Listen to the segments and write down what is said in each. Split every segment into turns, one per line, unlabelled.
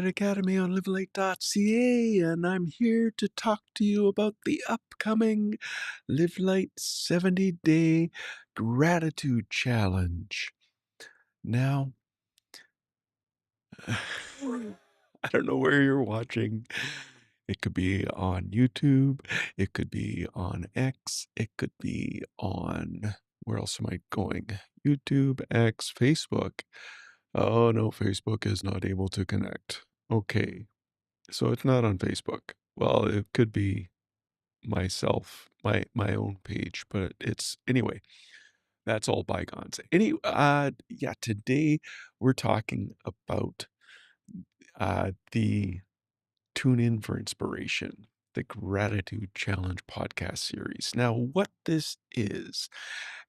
Academy on livelate.ca, and I'm here to talk to you about the upcoming Live Light 70-day gratitude challenge. Now, I don't know where you're watching. It could be on YouTube, it could be on X, it could be on, where else am I going? YouTube, X, Facebook. Oh no, Facebook is not able to connect. Okay, so it's not on Facebook. Well, it could be myself, my own page, but it's anyway, that's all bygones. Yeah, today we're talking about the Tune In for Inspiration, the Gratitude Challenge podcast series. Now, what this is,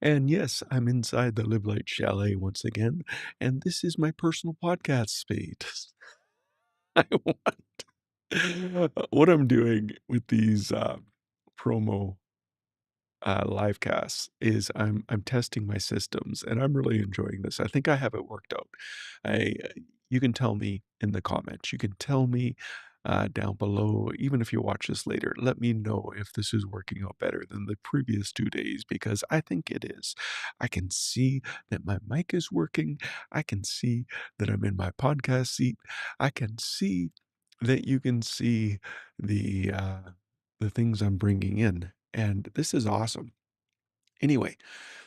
and yes, I'm inside the Live Light Chalet once again, and this is my personal podcast space. I want what I'm doing with these promo live casts is I'm testing my systems and I'm really enjoying this. I think I have it worked out. I You can tell me in the comments. You can tell me down below, even if you watch this later. Let me know if this is working out better than the previous 2 days because I think it is. I can see that my mic is working. I can see that I'm in my podcast seat. I can see that you can see the uh, the things I'm bringing in. And this is awesome. Anyway,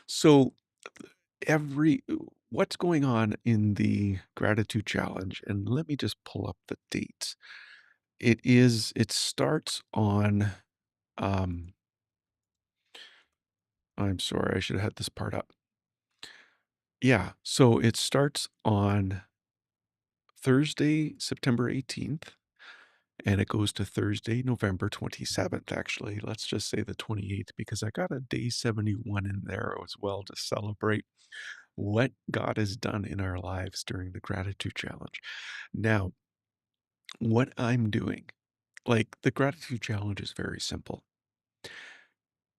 so every what's going on in the gratitude challenge, and let me just pull up the dates. It starts on um I'm sorry, I should have had this part up. Yeah, so it starts on Thursday, September 18th, and it goes to Thursday, November 27th, actually. Let's just say the 28th because I got a day 71 in there as well to celebrate what God has done in our lives during the gratitude challenge. Now, what I'm doing, like the gratitude challenge is very simple.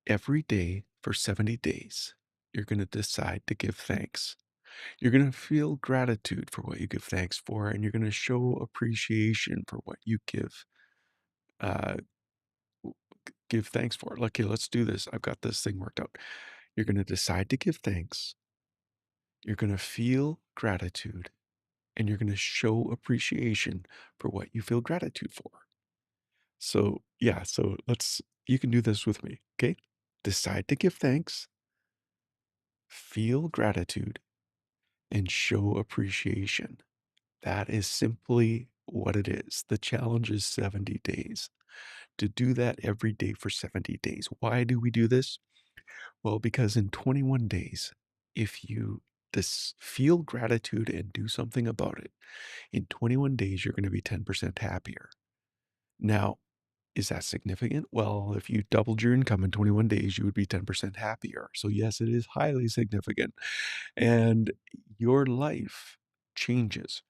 Every day for 70 days, you're going to decide to give thanks. You're going to feel gratitude for what you give thanks for, and you're going to show appreciation for what you uh, give thanks for. Okay, let's do this. I've got this thing worked out. You're going to decide to give thanks. You're going to feel gratitude, and you're going to show appreciation for what you feel gratitude for. So, yeah, so you can do this with me, okay? Decide to give thanks, feel gratitude, and show appreciation. That is simply what it is. The challenge is 70 days. To do that every day for 70 days. Why do we do this? Well, because in 21 days, if you feel gratitude and do something about it, in 21 days, you're going to be 10% happier. Now, is that significant? Well, if you doubled your income in 21 days, you would be 10% happier. So, yes, it is highly significant. And your life changes.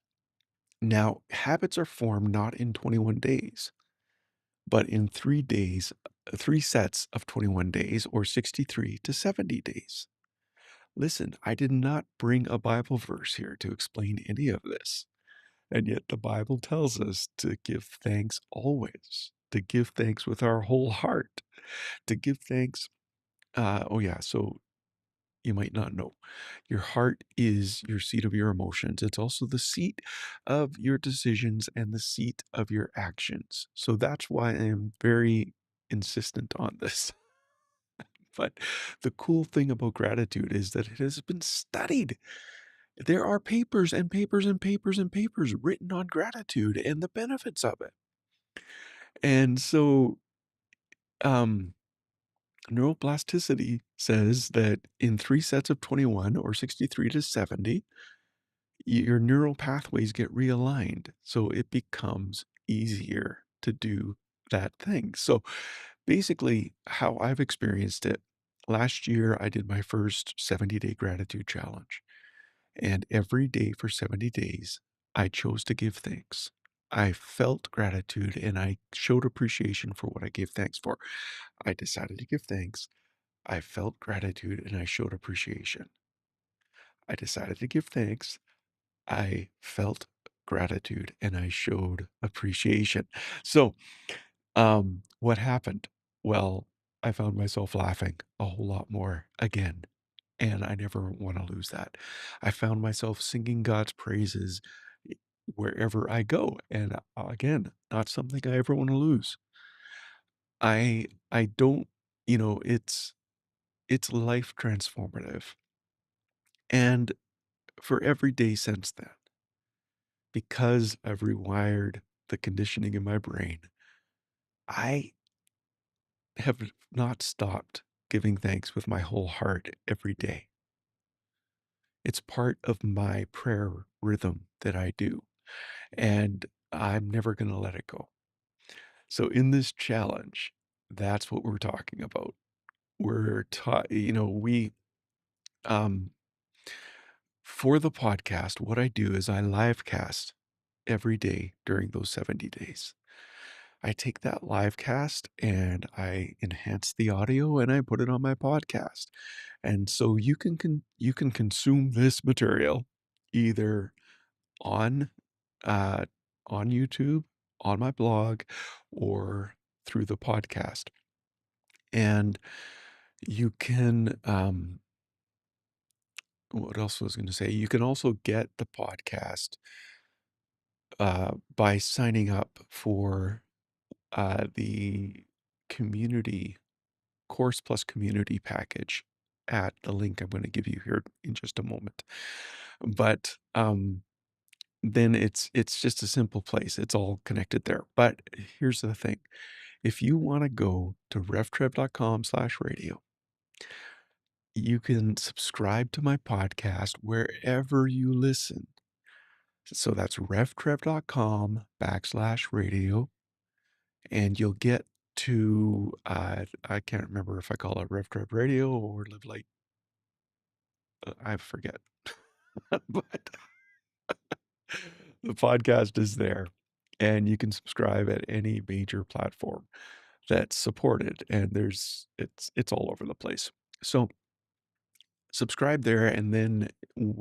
Now, habits are formed not in 21 days, but in 3 days, 3 sets of 21 days, or 63 to 70 days. Listen, I did not bring a Bible verse here to explain any of this. And yet the Bible tells us to give thanks always, to give thanks with our whole heart, to give thanks. Oh, yeah. So you might not know. Your heart is your seat of your emotions. It's also the seat of your decisions and the seat of your actions. So that's why I am very insistent on this. But the cool thing about gratitude is that it has been studied. There are papers and papers and papers and papers written on gratitude and the benefits of it. And so, um, neuroplasticity says that in 3 sets of 21 or 63 to 70, your neural pathways get realigned. So it becomes easier to do that thing. So basically, how I've experienced it, last year I did my first 70-day gratitude challenge. And every day for 70 days, I chose to give thanks. I felt gratitude and I showed appreciation for what I gave thanks for. I decided to give thanks. I felt gratitude and I showed appreciation. I decided to give thanks. I felt gratitude and I showed appreciation. So, what happened? Well, I found myself laughing a whole lot more again, and I never want to lose that. I found myself singing God's praises wherever I go, and again, not something I ever want to lose. I don't, it's life transformative. And for every day since then, because I've rewired the conditioning in my brain, I have not stopped giving thanks with my whole heart every day. It's part of my prayer rhythm that I do, and I'm never going to let it go. So in this challenge, that's what we're talking about. We're taught, um, for the podcast, what I do is I live cast every day during those 70 days. I take that live cast and I enhance the audio and I put it on my podcast. And so you can consume this material either on uh on YouTube, on my blog, or through the podcast. And you can what else was I going to say? You can also get the podcast by signing up for the community course plus community package at the link I'm going to give you here in just a moment. But then it's just a simple place. It's all connected there. But here's the thing. If you want to go to revtrev.com/radio, you can subscribe to my podcast wherever you listen. So that's revtrev.com/radio, and you'll get to, I can't remember if I call it RevTrev Radio or Live Light. I forget. But the podcast is there, and you can subscribe at any major platform that's supported, and it's all over the place. So subscribe there and then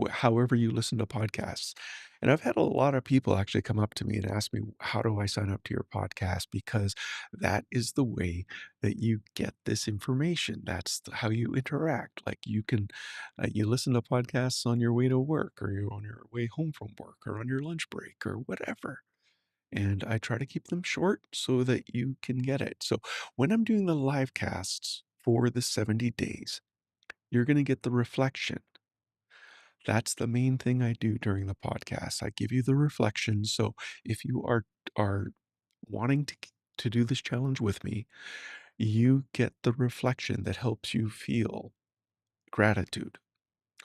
however you listen to podcasts. And I've had a lot of people actually come up to me and ask me, how do I sign up to your podcast? Because that is the way that you get this information. That's how you interact. Like you can, you listen to podcasts on your way to work or you're on your way home from work or on your lunch break or whatever. And I try to keep them short so that you can get it. So when I'm doing the live casts for the 70 days, you're going to get the reflection. That's the main thing I do during the podcast. I give you the reflection. So if you are wanting to do this challenge with me, you get the reflection that helps you feel gratitude.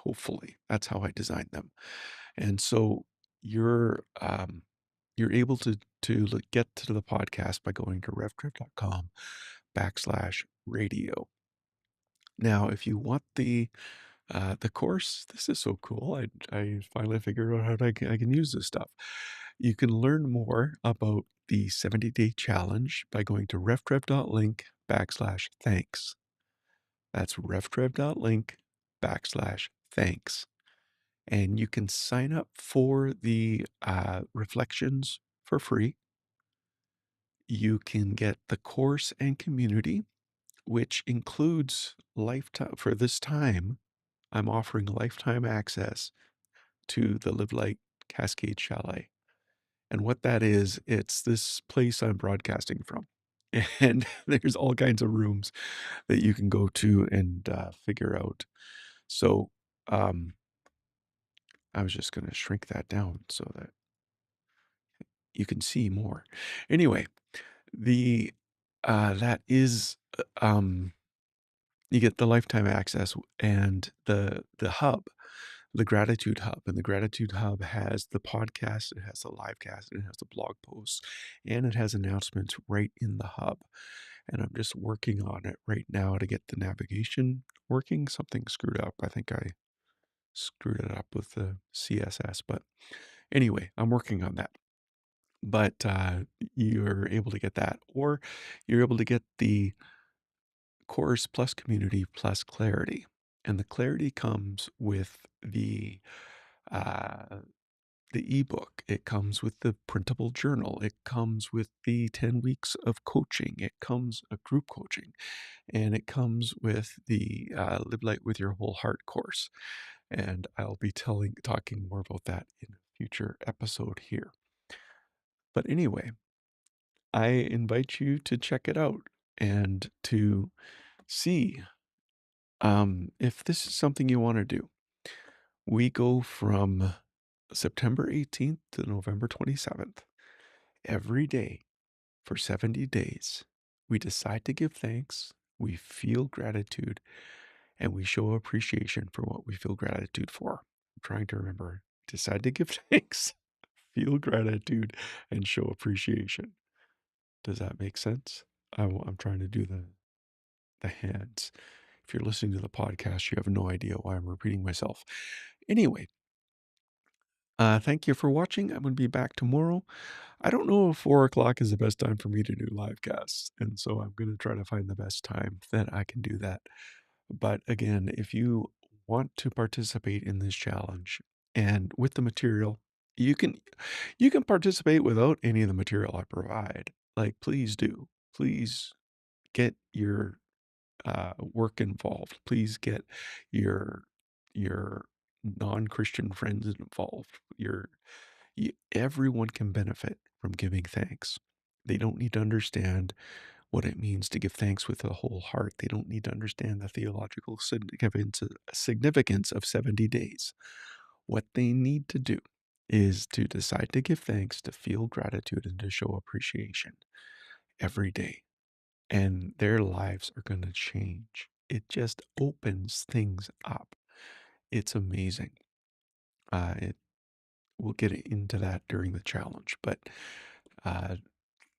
Hopefully, that's how I designed them. And so you're able to get to the podcast by going to revtrip.com/radio. Now, if you want the course, this is so cool. I finally figured out how I can use this stuff. You can learn more about the 70-day challenge by going to reftrev.link/thanks. That's reftrev.link/thanks. And you can sign up for the reflections for free. You can get the course and community, which includes lifetime. For this time, I'm offering lifetime access to the Live Light Cascade Chalet. And what that is, it's this place I'm broadcasting from. And there's all kinds of rooms that you can go to and figure out. So I was just going to shrink that down so that you can see more. Anyway, the that is you get the lifetime access and the hub, the Gratitude Hub. And the Gratitude Hub has the podcast, it has the live cast, it has the blog posts, and it has announcements right in the hub. And I'm just working on it right now to get the navigation working. Something screwed up. I think I screwed it up with the CSS, but anyway, I'm working on that. But you're able to get that, or you're able to get the course plus community plus clarity. And the clarity comes with the uh, the ebook, it comes with the printable journal, it comes with the 10 weeks of coaching, it comes a group coaching, and it comes with the Live Light with Your Whole Heart course. And I'll be talking more about that in a future episode here. But anyway, I invite you to check it out and to see if this is something you want to do. We go from September 18th to November 27th. Every day for 70 days, we decide to give thanks, we feel gratitude, and we show appreciation for what we feel gratitude for. I'm trying to remember. Decide to give thanks, feel gratitude, and show appreciation. Does that make sense? I'm trying to do the hands. If you're listening to the podcast, you have no idea why I'm repeating myself. Anyway, thank you for watching. I'm going to be back tomorrow. I don't know if 4 o'clock is the best time for me to do live casts, and so I'm going to try to find the best time that I can do that. But again, if you want to participate in this challenge and with the material, you can participate without any of the material I provide. Like, please do. Please get your work involved. Please get your non-Christian friends involved. Everyone can benefit from giving thanks. They don't need to understand what it means to give thanks with a whole heart. They don't need to understand the theological significance of 70 days. What they need to do is to decide to give thanks, to feel gratitude, and to show appreciation every day. And their lives are going to change. It just opens things up. It's amazing. We'll get into that during the challenge, but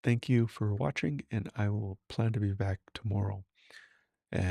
thank you for watching, and I will plan to be back tomorrow. And